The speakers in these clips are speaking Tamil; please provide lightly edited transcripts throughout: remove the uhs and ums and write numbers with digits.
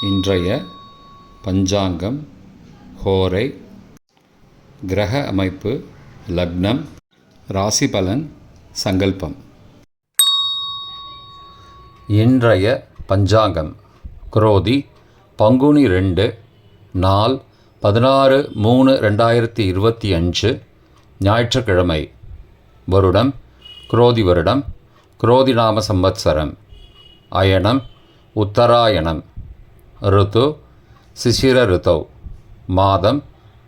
இன்றைய பஞ்சாங்கம், ஹோரை, கிரக அமைப்பு, லக்னம், ராசி பலன், சங்கல்பம். இன்றைய பஞ்சாங்கம் குரோதி பங்குனி 2 நாள் 16/3/2025 ஞாயிற்றுக்கிழமை. வருடம் குரோதி வருடம், குரோதி நாம சம்வத்சரம். அயனம் உத்தராயணம். ருத்து சிசிர ருத்தௌ. மாதம்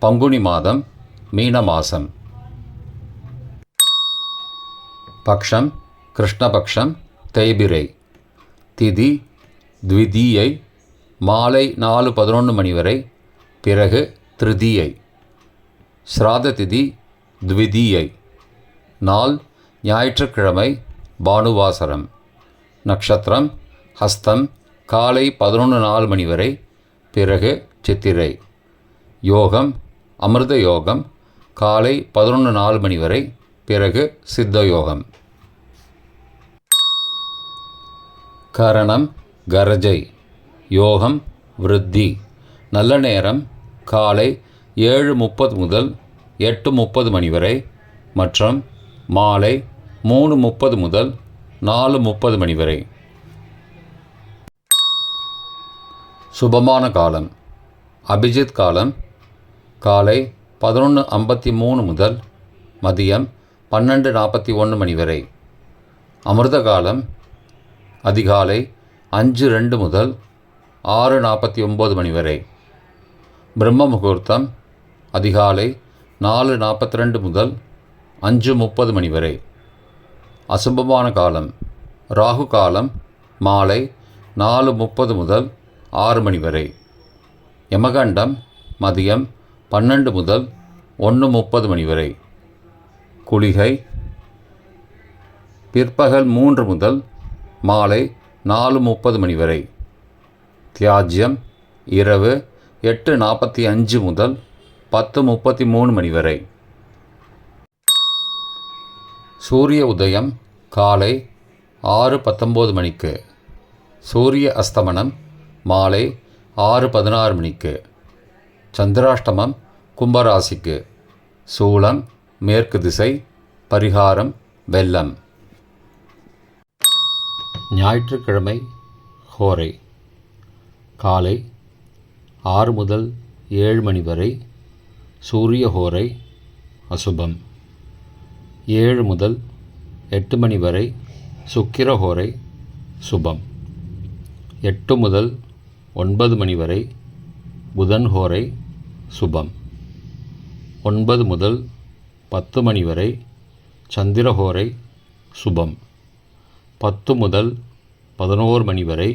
பங்குனி மாதம், மீன மாதம். பக்ஷம் கிருஷ்ணபக்ஷம், தேய்பிரை. திதி த்விதீயை, மாலை 4:11 மணி வரை, பிறகு திருதீயை. ஸ்ராத திதி த்விதீயை. நாள் ஞாயிற்றுக்கிழமை, பானுவாசரம். நட்சத்திரம் ஹஸ்தம், காலை 11:04 மணி வரை, பிறகு சித்திரை. யோகம் அமிர்த யோகம், காலை 11:04 மணி வரை, பிறகு சித்த யோகம். கரணம் கரஜை. யோகம் விருத்தி. நல்ல நேரம் காலை 7:30 முதல் 8:30 மணி வரை மற்றும் மாலை 3:30 முதல் 4:30 மணி வரை. சுபமான காலம் அபிஜித் காலம் காலை 11:53 முதல் மதியம் 12:41 மணி வரை. அமிர்த காலம் அதிகாலை 5:02 முதல் 6:49 மணி வரை. பிரம்ம முகூர்த்தம் அதிகாலை 4:42 முதல் 5:30 மணி வரை. அசுபமான காலம் ராகு காலம் மாலை 4:30 முதல் 6 மணி வரை. யமகண்டம் மதியம் 12 முதல் 1:30 மணி வரை. குளிகை பிற்பகல் 3 முதல் மாலை 4:30 மணி வரை. தியாஜ்யம் இரவு 8:45 முதல் 10:33 மணி வரை. சூரிய உதயம் காலை 6:19 மணிக்கு. சூரிய அஸ்தமனம் மாலை 6:16 மணிக்கு. சந்திராஷ்டமம் கும்பராசிக்கு. சூலம் மேற்கு திசை. பரிகாரம் வெள்ளம். ஞாயிற்றுக்கிழமை ஹோரை காலை 6 முதல் 7 மணி வரை சூரிய ஹோரை அசுபம். 7 முதல் 8 மணி வரை சுக்கிர ஹோரை சுபம். 8 முதல் 9 மணி வரை புதன் ஹோரை சுபம். 9 முதல் 10 மணி வரை சந்திர ஹோரை சுபம். 10 முதல் 11 மணி வரை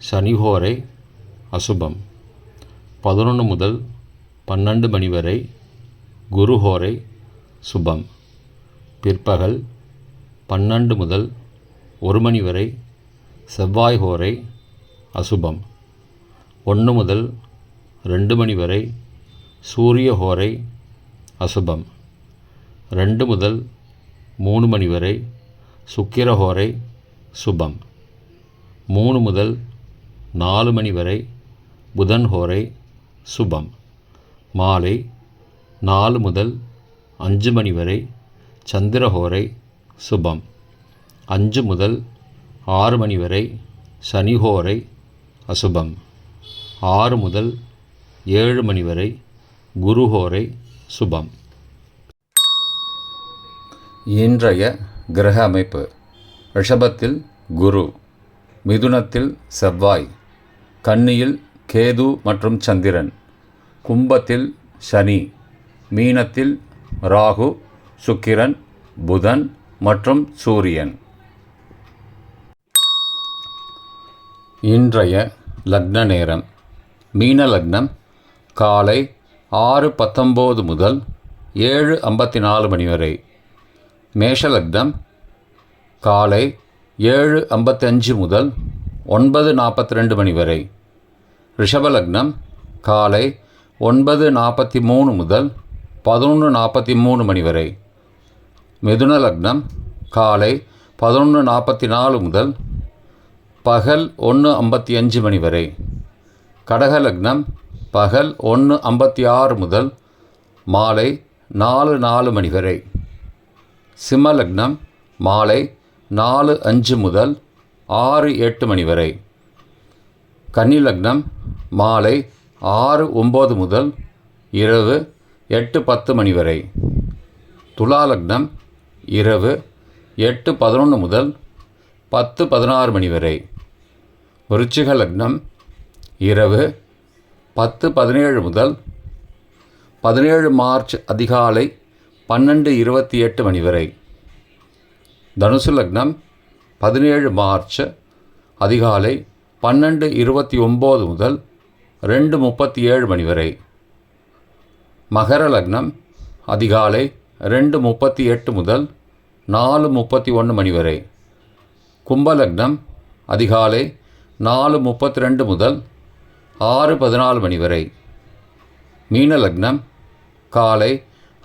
சனி ஹோரை அசுபம். 11 முதல் 12 மணி வரை குரு ஹோரை சுபம். பிற்பகல் 12 முதல் 1 மணி வரை செவ்வாய் ஹோரை அசுபம். 1 முதல் 2 மணி வரை சூரிய ஹோரை அசுபம். 2 முதல் 3 மணி வரை சுக்கிர ஹோரை சுபம். 3 முதல் 4 மணி வரை புதன் ஹோரை சுபம். மாலை 4 முதல் 5 மணி வரை சந்திர ஹோரை சுபம். 5 முதல் 6 மணி வரை சனி ஹோரை அசுபம். 6 முதல் 7 மணி வரை குரு ஹோரை சுபம். இன்றைய கிரக அமைப்பு. ரிஷபத்தில் குரு, மிதுனத்தில் செவ்வாய், கன்னியில் கேது மற்றும் சந்திரன், கும்பத்தில் சனி, மீனத்தில் ராகு, சுக்கிரன், புதன் மற்றும் சூரியன். இன்றைய லக்ன நேரம். மீன லக்னம் காலை 6:19 முதல் 7:54 மணி வரை. மேஷ லக்னம் காலை 7:55 முதல் 9:42 மணி வரை. ரிஷப லக்னம் காலை 9:43 முதல் 11:43 மணி வரை. மிதுன லக்னம் காலை 11:44 முதல் பகல் 1:55 மணி வரை. கடக லக்னம் பகல் 1:56 முதல் மாலை 4:04 மணி வரை. சிம்ம லக்னம் மாலை 4:05 முதல் 6:08 மணி வரை. கன்னி லக்னம் மாலை 6:09 முதல் இரவு 8:10 மணி வரை. துலா லக்னம் இரவு 8:11 முதல் 10:16 மணி வரை. விருச்சிக லக்னம் இரவு 10:17 முதல் 17 மார்ச் அதிகாலை 12:28 மணி வரை. தனுசு லக்னம் 17 மார்ச் அதிகாலை 12:29 முதல் 2:37 மணி வரை. மகர லக்னம் அதிகாலை 2:38 முதல் 4:31 மணி வரை. கும்ப லக்னம் அதிகாலை 4:32 முதல் 6:14 மணி வரை. மீன லக்னம் காலை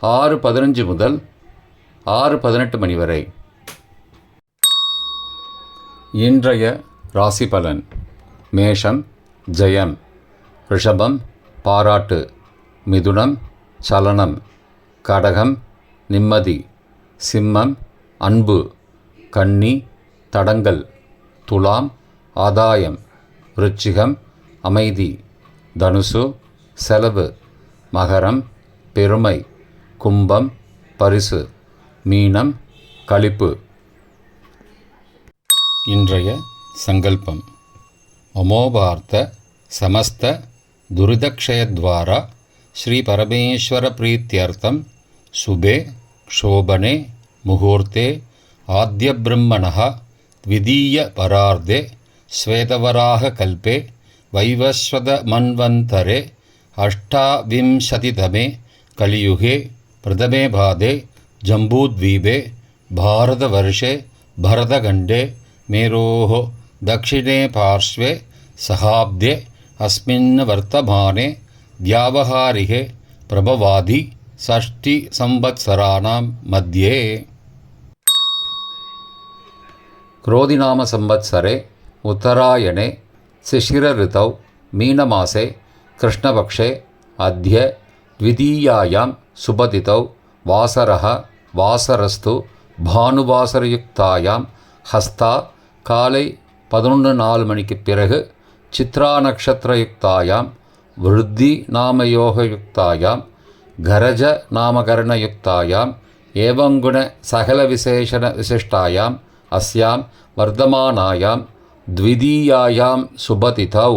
6:15 முதல் 6:18 மணி வரை. இன்றைய ராசி பலன். மேஷம் ஜெயம், ரிஷபம் பாராட்டு, மிதுனம் சலனம், கடகம் நிம்மதி, சிம்மம் அன்பு, கன்னி தடங்கல், துலாம் ஆதாயம், விருச்சிகம் அமைதி, தனுசு செலவு, மகரம் பெருமை, கும்பம் பரிசு, மீனம் களிப்பு. இன்றைய சங்கல்பம். அமோபார்த்த சமஸ்த துரிதக்ஷயத்வாரா ஸ்ரீ பரமேஸ்வர பிரீத்யர்த்தம் சுபே க்ஷோபனே முகூர்த்தே ஆத்ய பிரம்மணः த்விதீய பரார்த்தே ஸ்வேதவராக கல்பே வைவஸ்வத மன்வந்தரே அஷ்டாவிம்சதிதமே கலியுகே பிரதமே பாதே ஜம்பூத்வீபே பாரதவர்ஷே பரதகண்டே மேரோः दक्षिणे पार्श्वे सहाब्दे अस्मिन् वर्तमाने व्यावहारिके प्रभवादि षष्टिसंवत्सराणां मध्ये. क्रोधिनाम संवत्सरे उत्तरायणे शिशिरऋतौ मीनमासे कृष्णपक्षे अद्य द्वितीयायां सुबतिथौ वासरः वासरस्तु भानुवासरयुक्तायां हस्ता காலை 11:04 மணிக்கு பிறகு சித்ரா நக்ஷத்திரயுக்தாயாம் விருத்தி நாமயோகயுக்தாயாம் கரஜ நாமகரணயுக்தாயாம் ஏவங்குண சகல விசேஷண விசிஷ்டாயாம் அஸ்யாம் வர்த்தமானாயாம் த்விதீயாயாம் சுபதிதௌ